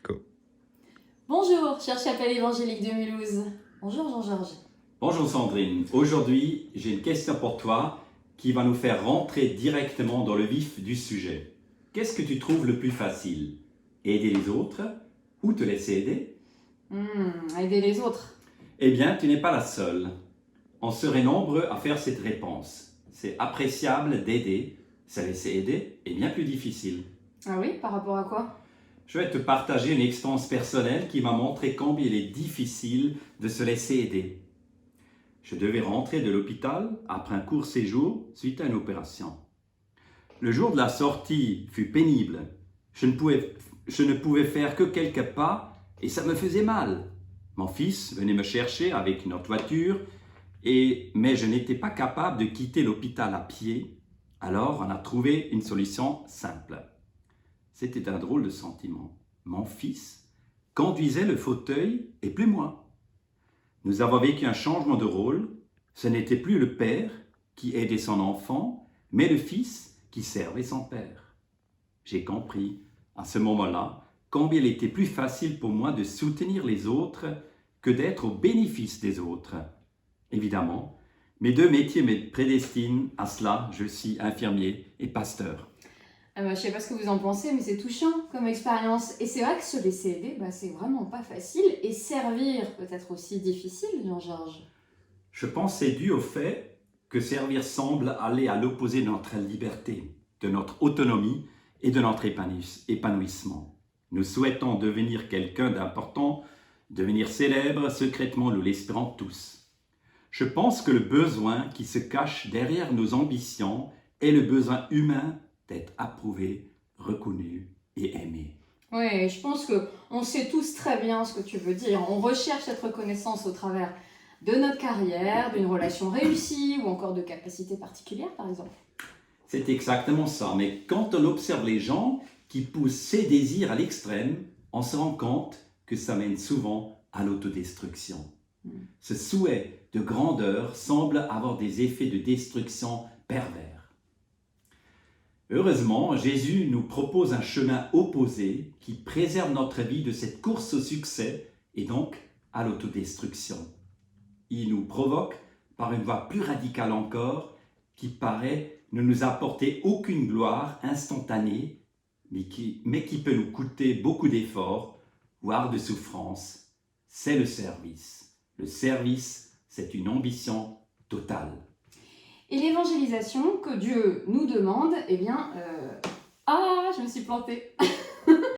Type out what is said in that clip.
Go. Bonjour, chère chapelle évangélique de Mulhouse. Bonjour Jean-Georges. Bonjour Sandrine, aujourd'hui j'ai une question pour toi qui va nous faire rentrer directement dans le vif du sujet. Qu'est-ce que tu trouves le plus facile? Aider les autres ou te laisser aider? Aider les autres. Eh bien, tu n'es pas la seule. On serait nombreux à faire cette réponse. C'est appréciable d'aider, se laisser aider est bien plus difficile. Ah oui, par rapport à quoi? Je vais te partager une expérience personnelle qui m'a montré combien il est difficile de se laisser aider. Je devais rentrer de l'hôpital après un court séjour suite à une opération. Le jour de la sortie fut pénible. Je ne pouvais faire que quelques pas et ça me faisait mal. Mon fils venait me chercher avec une autre voiture, mais je n'étais pas capable de quitter l'hôpital à pied. Alors on a trouvé une solution simple. C'était un drôle de sentiment. Mon fils conduisait le fauteuil et plus moi. Nous avons vécu un changement de rôle. Ce n'était plus le père qui aidait son enfant, mais le fils qui servait son père. J'ai compris à ce moment-là combien il était plus facile pour moi de soutenir les autres que d'être au bénéfice des autres. Évidemment, mes deux métiers me prédestinent à cela. Je suis infirmier et pasteur. Je ne sais pas ce que vous en pensez, mais c'est touchant comme expérience. Et c'est vrai que se laisser aider, c'est vraiment pas facile. Et servir peut être aussi difficile, Jean-Georges. Je pense que c'est dû au fait que servir semble aller à l'opposé de notre liberté, de notre autonomie et de notre épanouissement. Nous souhaitons devenir quelqu'un d'important, devenir célèbre, secrètement nous l'espérons tous. Je pense que le besoin qui se cache derrière nos ambitions est le besoin humain d'être approuvé, reconnu et aimé. Oui, je pense qu'on sait tous très bien ce que tu veux dire. On recherche cette reconnaissance au travers de notre carrière, d'une relation réussie ou encore de capacités particulières, par exemple. C'est exactement ça, mais quand on observe les gens qui poussent ces désirs à l'extrême, on se rend compte que ça mène souvent à l'autodestruction. Ce souhait de grandeur semble avoir des effets de destruction pervers. Heureusement, Jésus nous propose un chemin opposé qui préserve notre vie de cette course au succès et donc à l'autodestruction. Il nous provoque par une voie plus radicale encore qui paraît ne nous apporter aucune gloire instantanée, mais qui peut nous coûter beaucoup d'efforts, voire de souffrance. C'est le service. Le service, c'est une ambition totale. Et l'évangélisation que Dieu nous demande, je me suis plantée.